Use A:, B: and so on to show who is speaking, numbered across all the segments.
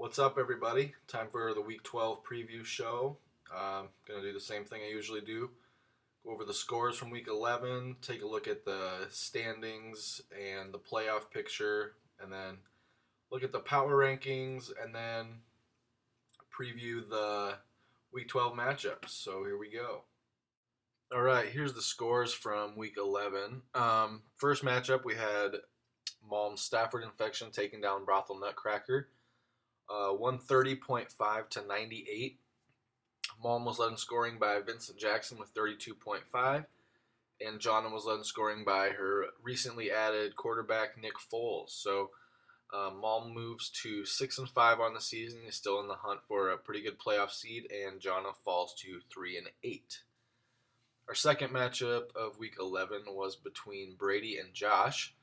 A: What's up, everybody? Time for the Week 12 preview show. Going to do the same thing I usually do. Go over the scores from Week 11, take a look at the standings and the playoff picture, and then look at the power rankings, and then preview the Week 12 matchups. So here we go. All right, here's the scores from Week 11. First matchup, we had Malm Stafford Infection taking down Brothel Nutcracker. 130.5 to 98. Malm was led in scoring by Vincent Jackson with 32.5, and Jonna was led in scoring by her recently added quarterback Nick Foles. So Malm moves to 6-5 on the season. He's still in the hunt for a pretty good playoff seed, and Jonna falls to 3-8. Our second matchup of Week 11 was between Brady and Josh,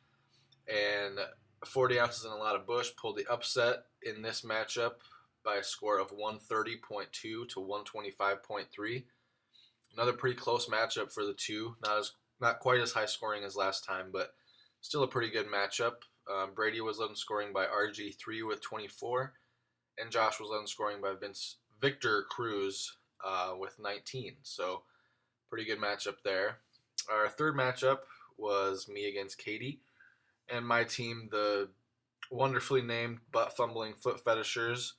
A: and 40 ounces and a lot of Bush pulled the upset in this matchup by a score of 130.2 to 125.3. Another pretty close matchup for the two. Not quite as high scoring as last time, but still a pretty good matchup. Brady was led in scoring by RG3 with 24, and Josh was led in scoring by Victor Cruz with 19. So pretty good matchup there. Our third matchup was me against Katie. And my team, the wonderfully named Butt Fumbling Foot Fetishers,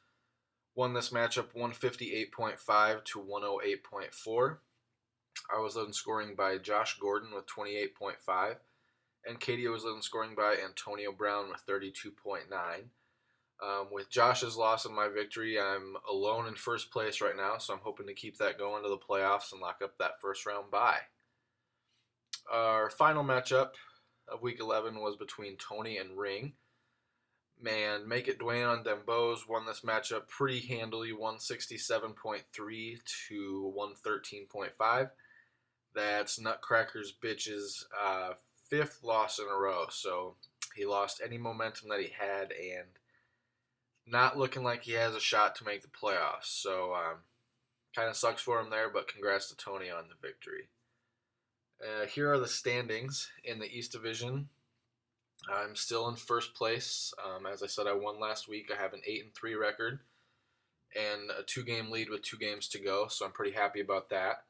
A: won this matchup 158.5 to 108.4. I was led in scoring by Josh Gordon with 28.5, and Katie was led in scoring by Antonio Brown with 32.9. With Josh's loss and my victory, I'm alone in first place right now, so I'm hoping to keep that going to the playoffs and lock up that first round bye. Our final matchup of Week 11 was between Tony and Ring. Man, Make It Dwayne on Dembose won this matchup pretty handily, 167.3 to 113.5. That's Nutcracker's bitch's fifth loss in a row, so he lost any momentum that he had and not looking like he has a shot to make the playoffs. So kind of sucks for him there, but congrats to Tony on the victory. Here are the standings in the East Division. I'm still in first place. As I said, I won last week. I have an 8-3 record and a 2-game lead with 2 games to go, so I'm pretty happy about that.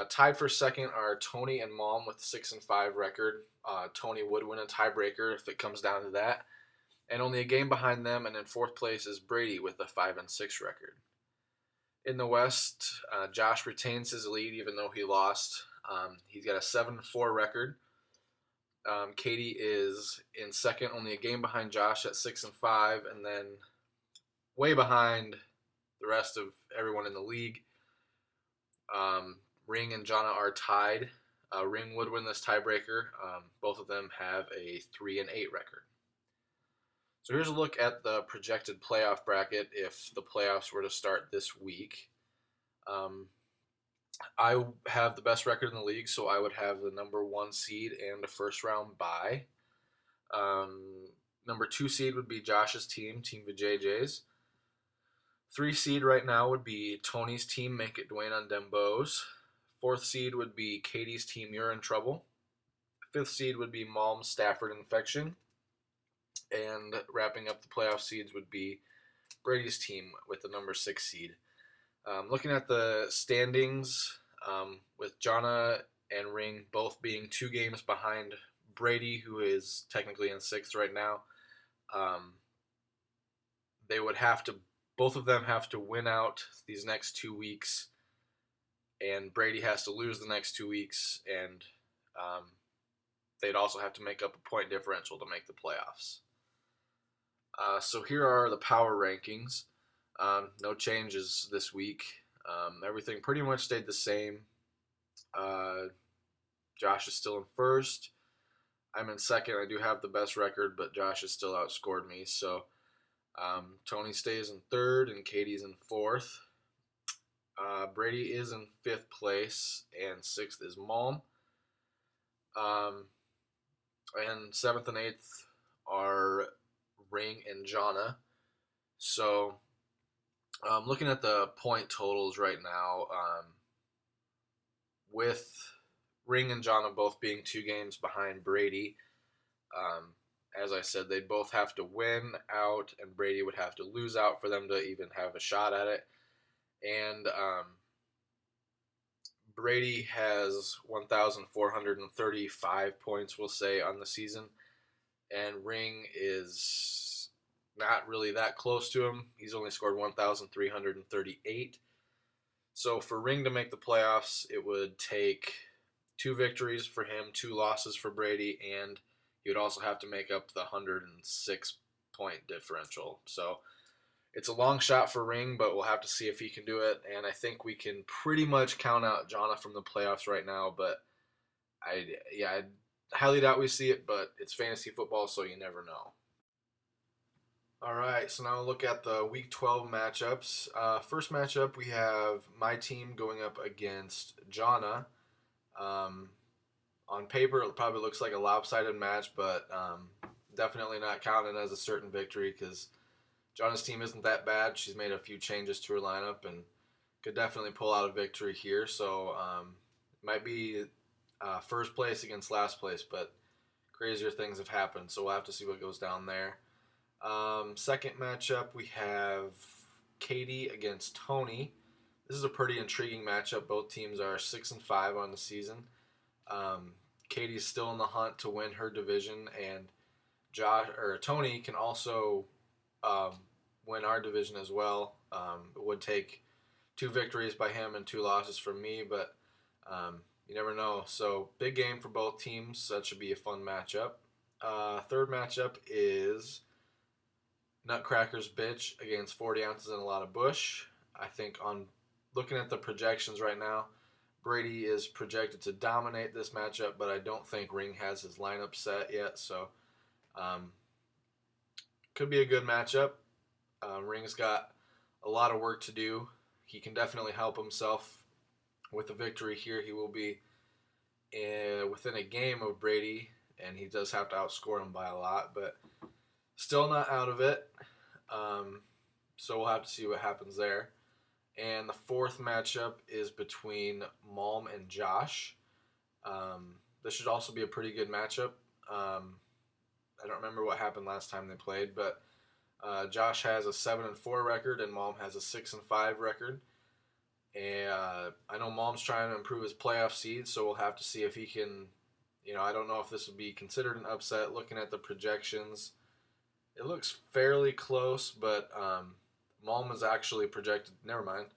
A: Tied for second are Tony and Malm with a 6-5 record. Tony would win a tiebreaker if it comes down to that. And only a game behind them, and in fourth place is Brady with a 5-6 record. In the West, Josh retains his lead even though he lost. He's got a 7-4 record. Katie is in second, only a game behind Josh at 6-5, and then way behind the rest of everyone in the league. Ring and Jonna are tied. Ring would win this tiebreaker. Both of them have a 3-8 record. So here's a look at the projected playoff bracket if the playoffs were to start this week. I have the best record in the league, so I would have the number 1 seed and a first round bye. Number 2 seed would be Josh's team, Team VJJ's. 3 seed right now would be Tony's team, Make It Dwayne on Dembose. 4th seed would be Katie's team, You're in Trouble. 5th seed would be Malm Stafford Infection. And wrapping up the playoff seeds would be Brady's team with the number 6 seed. Looking at the standings, with Jonna and Ring both being 2 games behind Brady, who is technically in 6th right now, they would have to, both of them have to win out these next 2 weeks, and Brady has to lose the next 2 weeks, and they'd also have to make up a point differential to make the playoffs. So here are the power rankings. No changes this week. Everything pretty much stayed the same. Josh is still in first. I'm in second. I do have the best record, but Josh has still outscored me. So Tony stays in third, and Katie's in fourth. Brady is in 5th place, and 6th is Malm. And 7th and 8th are Ring and Jonna. So looking at the point totals right now, with Ring and Jonna both being 2 games behind Brady, As I said, they'd both have to win out, and Brady would have to lose out for them to even have a shot at it. And Brady has 1,435 points, we'll say, on the season, and Ring is not really that close to him. He's only scored 1,338. So for Ring to make the playoffs, it would take 2 victories for him, 2 losses for Brady, and he would also have to make up the 106 point differential. So it's a long shot for Ring, but we'll have to see if he can do it. And I think we can pretty much count out Jonna from the playoffs right now. But I highly doubt we see it. But it's fantasy football, so you never know. All right, so now we'll look at the Week 12 matchups. First matchup, we have my team going up against Jonna. On paper, it probably looks like a lopsided match, but definitely not counted as a certain victory because Jonna's team isn't that bad. She's made a few changes to her lineup and could definitely pull out a victory here. So it might be first place against last place, but crazier things have happened. So we'll have to see what goes down there. Second matchup, we have Katie against Tony. This is a pretty intriguing matchup. Both teams are 6-5 on the season. Katie's still in the hunt to win her division, and Tony can also win our division as well. It would take 2 victories by him and 2 losses from me, but you never know. So big game for both teams. That should be a fun matchup. Third matchup is Nutcracker's Bitch against 40 ounces and a lot of Bush. I think on looking at the projections right now, Brady is projected to dominate this matchup, but I don't think Ring has his lineup set yet, so could be a good matchup. Ring's got a lot of work to do. He can definitely help himself with a victory here. He will be within a game of Brady, and he does have to outscore him by a lot, but still not out of it. So we'll have to see what happens there. And the fourth matchup is between Malm and Josh. This should also be a pretty good matchup. I don't remember what happened last time they played, but Josh has a 7-4 record and Malm has a 6-5 record. And I know Malm's trying to improve his playoff seed, so we'll have to see if he can. I don't know if this would be considered an upset. Looking at the projections, it looks fairly close, but Malm is actually projected. Never mind.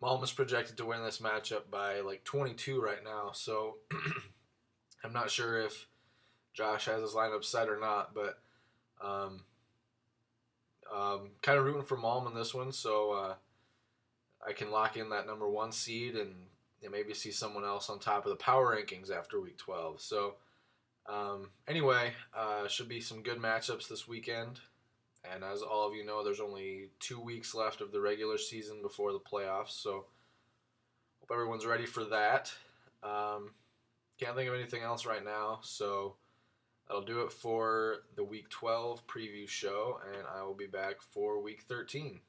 A: Malm is projected to win this matchup by like 22 right now, so I'm not sure if Josh has his lineup set or not, but kind of rooting for Malm in this one, so I can lock in that number 1 seed and maybe see someone else on top of the power rankings after Week 12. So anyway, should be some good matchups this weekend. And as all of you know, there's only 2 weeks left of the regular season before the playoffs, so hope everyone's ready for that. Can't think of anything else right now, so that'll do it for the Week 12 preview show, and I will be back for Week 13.